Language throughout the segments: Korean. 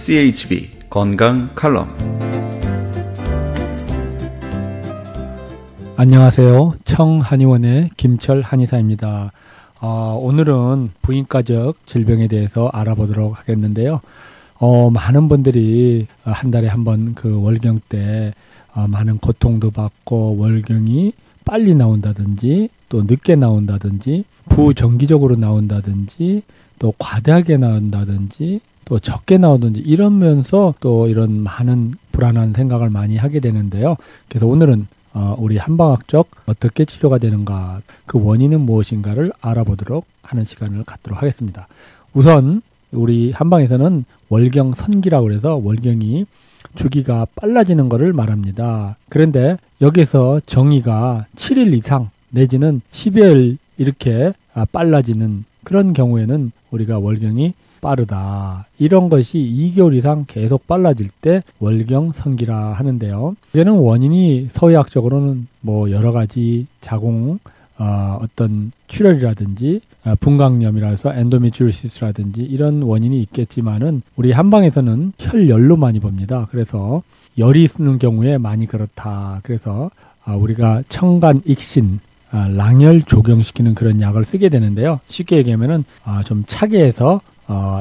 CHB 건강 칼럼. 안녕하세요. 청한의원의 김철 한의사입니다. 오늘은 부인과적 질병에 대해서 알아보도록 하겠는데요. 많은 분들이 한 달에 한 번 그 월경 때 많은 고통도 받고 월경이 빨리 나온다든지 또 늦게 나온다든지 부정기적으로 나온다든지 또 과다하게 나온다든지 또 적게 나오든지 이러면서 또 이런 많은 불안한 생각을 많이 하게 되는데요. 그래서 오늘은 우리 한방학적 어떻게 치료가 되는가, 그 원인은 무엇인가를 알아보도록 하는 시간을 갖도록 하겠습니다. 우선 우리 한방에서는 월경선기라고 해서 월경이 주기가 빨라지는 것을 말합니다. 그런데 여기서 정의가 7일 이상 내지는 10여일 이렇게 빨라지는 그런 경우에는 우리가 월경이 빠르다. 이런 것이 2개월 이상 계속 빨라질 때 월경선기라 하는데요. 이게는 원인이 서의학적으로는 여러 가지 자궁 어떤 출혈이라든지 분강염이라 해서 엔도메트리오시스라든지 이런 원인이 있겠지만은 우리 한방에서는 혈열로 많이 봅니다. 그래서 열이 있는 경우에 많이 그렇다. 그래서 우리가 청간익신 랑열 조경시키는 그런 약을 쓰게 되는데요. 쉽게 얘기하면은 좀 차게 해서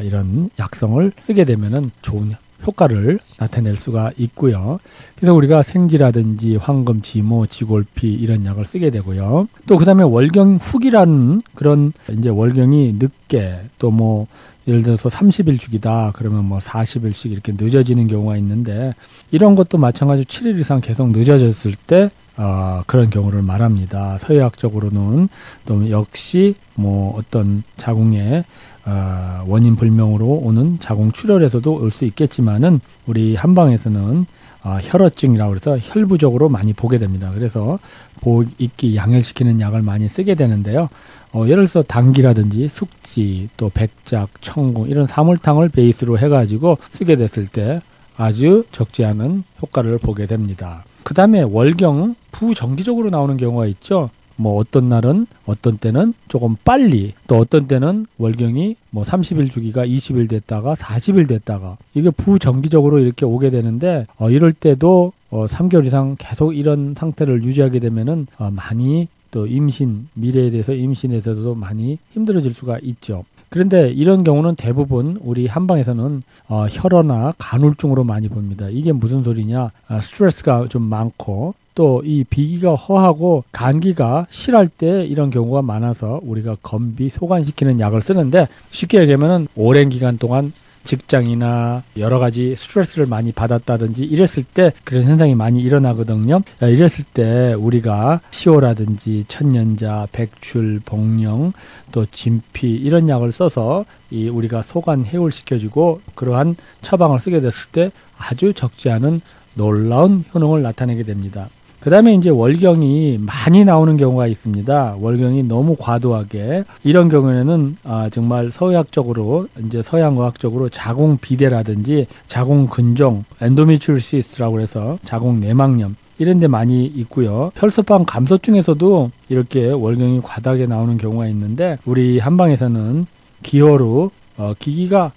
이런 약성을 쓰게 되면은 좋은 효과를 나타낼 수가 있고요. 그래서 우리가 생지라든지 황금, 지모, 지골피 이런 약을 쓰게 되고요. 또 그다음에 월경 후기라는 그런 이제 월경이 늦게 또 예를 들어서 30일 주기다 그러면 40일씩 이렇게 늦어지는 경우가 있는데 이런 것도 마찬가지로 7일 이상 계속 늦어졌을 때 그런 경우를 말합니다. 서의학적으로는 또 역시 어떤 자궁의 원인 불명으로 오는 자궁 출혈에서도 올 수 있겠지만은 우리 한방에서는 혈어증이라고 해서 혈부적으로 많이 보게 됩니다. 그래서 보익기 양혈시키는 약을 많이 쓰게 되는데요. 예를 들어서 당기라든지 숙지 또 백작, 청궁 이런 사물탕을 베이스로 해가지고 쓰게 됐을 때 아주 적지 않은 효과를 보게 됩니다. 그 다음에 월경 부정기적으로 나오는 경우가 있죠. 어떤 날은 어떤 때는 조금 빨리 또 어떤 때는 월경이 30일 주기가 20일 됐다가 40일 됐다가 이게 부정기적으로 이렇게 오게 되는데 이럴 때도 3개월 이상 계속 이런 상태를 유지하게 되면은 많이 또 미래에 대해서 임신에서도 많이 힘들어질 수가 있죠. 그런데 이런 경우는 대부분 우리 한방에서는 혈어나 간울증으로 많이 봅니다. 이게 무슨 소리냐? 스트레스가 좀 많고 또 이 비기가 허하고 감기가 실할 때 이런 경우가 많아서 우리가 건비 소관시키는 약을 쓰는데 쉽게 얘기하면은 오랜 기간 동안 직장이나 여러 가지 스트레스를 많이 받았다든지 이랬을 때 그런 현상이 많이 일어나거든요. 이랬을 때 우리가 시오라든지 천년자, 백출, 복령, 또 진피 이런 약을 써서 우리가 소관 해울시켜주고 그러한 처방을 쓰게 됐을 때 아주 적지 않은 놀라운 효능을 나타내게 됩니다. 그 다음에 이제 월경이 많이 나오는 경우가 있습니다. 월경이 너무 과도하게 이런 경우에는 정말 서양의학적으로 이제 서양의학적으로 자궁 비대라든지 자궁 근종, 엔도메트리오시스라고 해서 자궁 내막염 이런 데 많이 있고요. 혈소판 감소증에서도 이렇게 월경이 과다하게 나오는 경우가 있는데 우리 한방에서는 기호로 기기가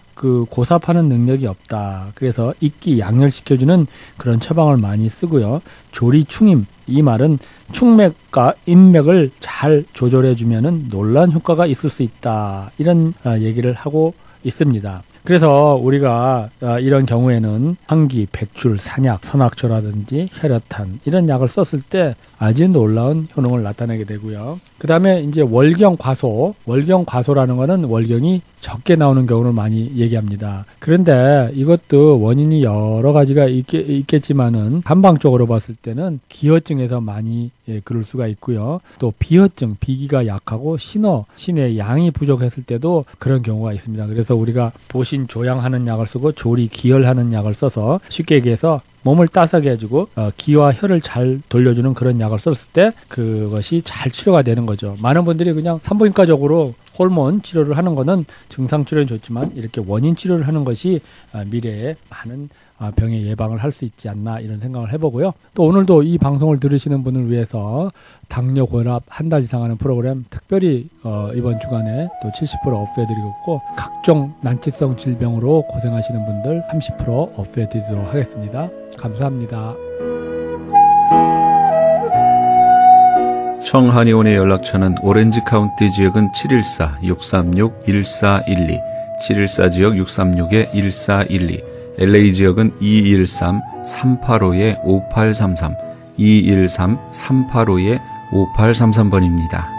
고삽하는 능력이 없다. 그래서 익기 양혈시켜주는 그런 처방을 많이 쓰고요. 조리충임, 이 말은 충맥과 인맥을 잘 조절해주면은 놀라운 효과가 있을 수 있다. 이런 얘기를 하고 있습니다. 그래서 우리가 이런 경우에는 항기, 백출, 산약, 선악초라든지 혈여탄 이런 약을 썼을 때 아주 놀라운 효능을 나타내게 되고요. 그 다음에 이제 월경과소라는 거는 월경이 적게 나오는 경우를 많이 얘기합니다. 그런데 이것도 원인이 여러 가지가 있겠지만은 한방적으로 봤을 때는 기허증에서 많이 그럴 수가 있고요. 또 비허증, 비기가 약하고 신의 양이 부족했을 때도 그런 경우가 있습니다. 그래서 우리가 보신 조양하는 약을 쓰고 조리 기혈하는 약을 써서 쉽게 얘기해서 몸을 따스하게 해주고 기와 혈을 잘 돌려주는 그런 약을 썼을 때 그것이 잘 치료가 되는 거죠. 많은 분들이 그냥 산부인과적으로 호르몬 치료를 하는 거는 증상 치료는 좋지만 이렇게 원인 치료를 하는 것이 미래에 많은 병의 예방을 할 수 있지 않나 이런 생각을 해보고요. 또 오늘도 이 방송을 들으시는 분을 위해서 당뇨 고혈압 한 달 이상 하는 프로그램 특별히 이번 주간에 또 70% 오프해드리고 있고 각종 난치성 질병으로 고생하시는 분들 30% 오프해드리도록 하겠습니다. 감사합니다. 청한의원의 연락처는 오렌지 카운티 지역은 714-636-1412, 714 지역 636-1412, LA 지역은 213-385-5833, 213-385-5833번입니다.